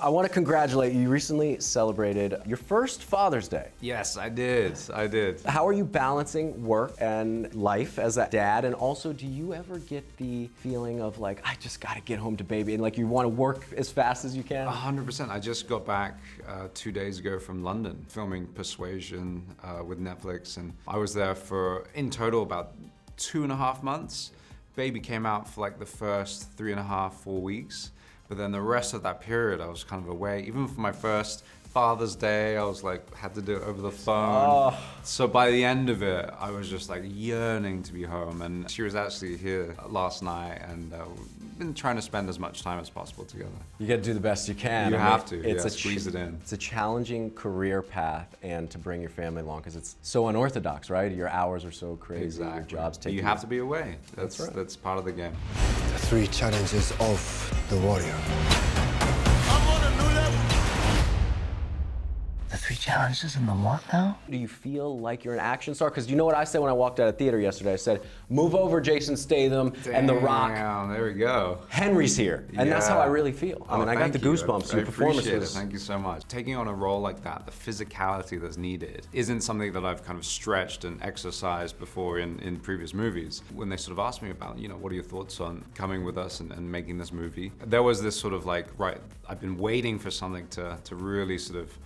I want to congratulate you. You recently celebrated your first Father's Day. Yes, I did. How are you balancing work and life as a dad? And also, do you ever get the feeling of like, I just got to get home to baby, and like you want to work as fast as you can? 100%. I just got back 2 days ago from London, filming Persuasion with Netflix, and I was there for, in total, about 2.5 months. Baby came out for like the first 3.5, 4 weeks. But then the rest of that period, I was kind of away. Even for my first Father's Day, I was like, had to do it over the phone. So by the end of it, I was just like yearning to be home. And she was actually here last night, and we've been trying to spend as much time as possible together. You got to do the best you can. You have to, squeeze it in. It's a challenging career path, and to bring your family along, because it's so unorthodox, right? Your hours are so crazy, Exactly. your jobs take you have to be away. That's right. That's part of the game. The 3 challenges of the warrior. The 3 challenges in the what now? Do you feel like you're an action star? Because you know what I said when I walked out of theater yesterday? I said, move over Jason Statham and The Rock. Damn, there we go. Henry's here. And that's how I really feel. I mean, I got the goosebumps. Your performance appreciate was... it. Thank you so much. Taking on a role like that, the physicality that's needed, isn't something that I've kind of stretched and exercised before in previous movies. When they sort of asked me about, what are your thoughts on coming with us and making this movie, there was this sort of like, right, I've been waiting for something to really sort of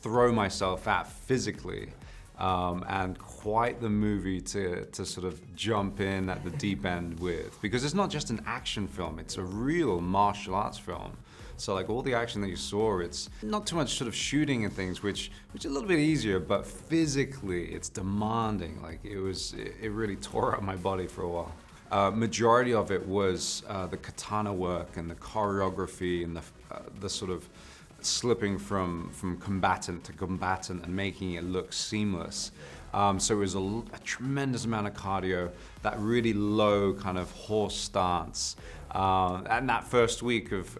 throw myself at physically, and quite the movie to sort of jump in at the deep end with, because it's not just an action film, it's a real martial arts film. So like all the action that you saw, it's not too much sort of shooting and things, which is a little bit easier, but physically it's demanding. Like it really tore up my body for a while. Majority of it was the katana work and the choreography and the sort of slipping from combatant to combatant and making it look seamless. So it was a tremendous amount of cardio, that really low kind of horse stance. And that first week of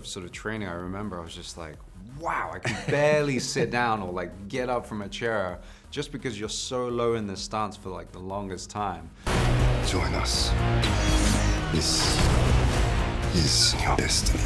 sort of training, I remember I was just like, wow, I can barely sit down or like get up from a chair, just because you're so low in this stance for like the longest time. Join us. This is your destiny.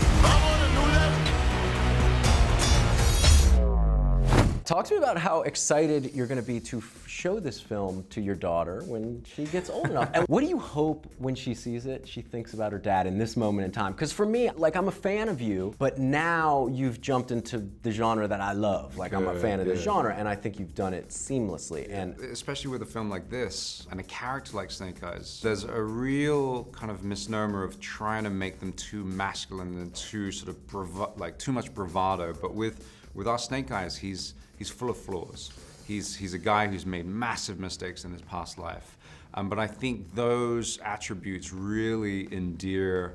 Talk to me about how excited you're going to be to show this film to your daughter when she gets old enough. And what do you hope when she sees it, she thinks about her dad in this moment in time? Because for me, like, I'm a fan of you, but now you've jumped into the genre that I love. Like, I'm a fan of this genre, and I think you've done it seamlessly. And especially with a film like this and a character like Snake Eyes, there's a real kind of misnomer of trying to make them too masculine and too sort of too much bravado. But with our Snake Eyes, he's full of flaws. He's a guy who's made massive mistakes in his past life. But I think those attributes really endear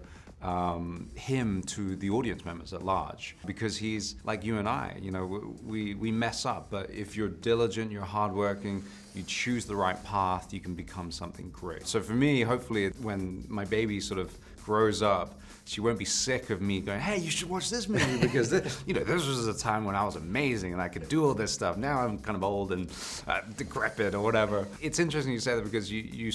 him to the audience members at large, because he's like you and I. We mess up, but if you're diligent, you're hardworking, you choose the right path, you can become something great. So for me, hopefully, when my baby sort of grows up, she won't be sick of me going, hey, you should watch this movie, because this was a time when I was amazing and I could do all this stuff. Now I'm kind of old and decrepit or whatever. It's interesting you say that, because you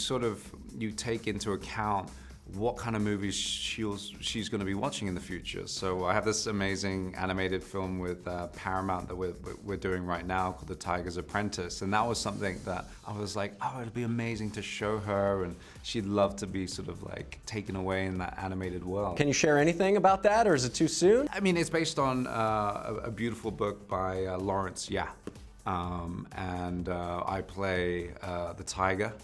take into account what kind of movies she's going to be watching in the future. So I have this amazing animated film with Paramount that we're doing right now called The Tiger's Apprentice, and that was something that I was like, oh, it'd be amazing to show her, and she'd love to be sort of like taken away in that animated world. can you share anything about that, or is it too soon? I mean, it's based on a beautiful book by Lawrence Yap, and I play the tiger.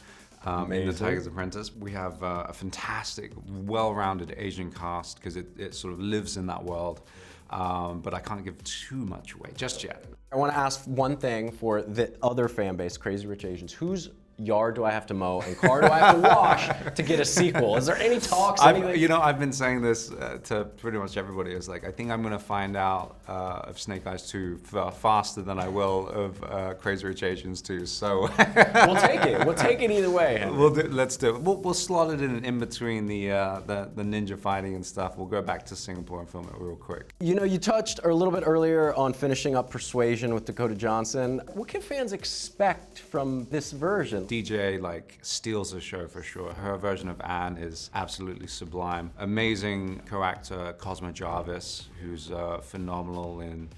In The Tiger's Apprentice. We have a fantastic, well-rounded Asian cast, because it sort of lives in that world, but I can't give too much away just yet. I want to ask one thing for the other fan base, Crazy Rich Asians. Whose yard do I have to mow and car do I have to wash to get a sequel? Is there any talks? I've been saying this to pretty much everybody. It's like, I think I'm going to find out of Snake Eyes 2 faster than I will of Crazy Rich Asians 2. So we'll take it. We'll take it either way. Let's do it. We'll slot it in between the ninja fighting and stuff. We'll go back to Singapore and film it real quick. You touched a little bit earlier on finishing up Persuasion with Dakota Johnson. What can fans expect from this version? DJ like steals the show for sure. Her version of Anne is absolutely sublime. Amazing co-actor Cosmo Jarvis, who's phenomenal in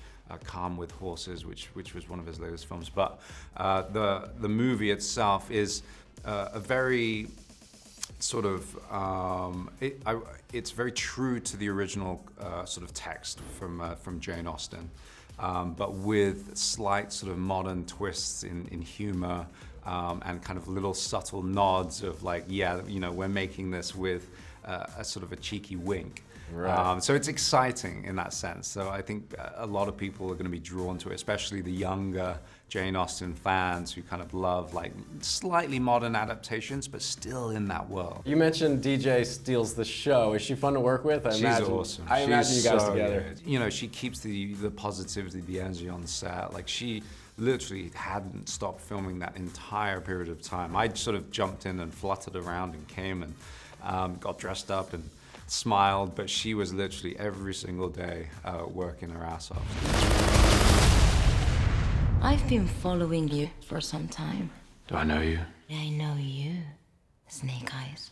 Calm with Horses, which was one of his latest films. But the movie itself is a very sort of it's very true to the original sort of text from Jane Austen, but with slight sort of modern twists in humor and kind of little subtle nods of like, yeah, you know, we're making this with a sort of a cheeky wink. Right. So it's exciting in that sense. So I think a lot of people are going to be drawn to it, especially the younger Jane Austen fans who kind of love like slightly modern adaptations, but still in that world. You mentioned DJ steals the show. Is she fun to work with? She's awesome. I imagine you guys so together. Good. You know, she keeps the positivity, the energy on the set. Like she literally hadn't stopped filming that entire period of time. I sort of jumped in and fluttered around and came and got dressed up and smiled, but she was literally every single day working her ass off. I've been following you for some time. Do I know you? I know you, Snake Eyes.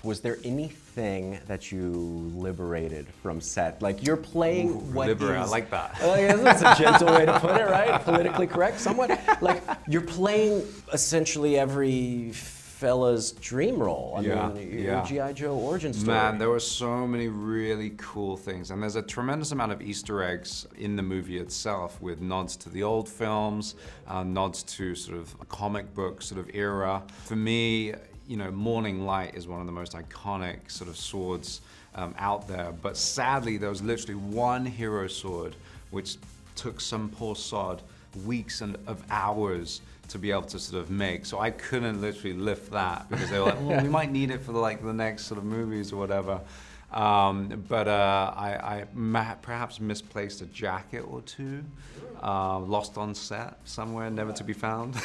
Was there anything that you liberated from set? Like you're playing what is... I like that. That's a gentle way to put it, right? Politically correct, somewhat. Like you're playing essentially every fella's dream role. I mean, your G.I. Joe origin story. Man, there were so many really cool things. And there's a tremendous amount of Easter eggs in the movie itself with nods to the old films, nods to sort of a comic book sort of era. For me, you know, Morning Light is one of the most iconic sort of swords out there. But sadly, there was literally one hero sword which took some poor sod weeks and of hours to be able to sort of make. So I couldn't literally lift that because they were like, well, we might need it for the next sort of movies or whatever. But I perhaps misplaced a jacket or two, lost on set somewhere, never to be found.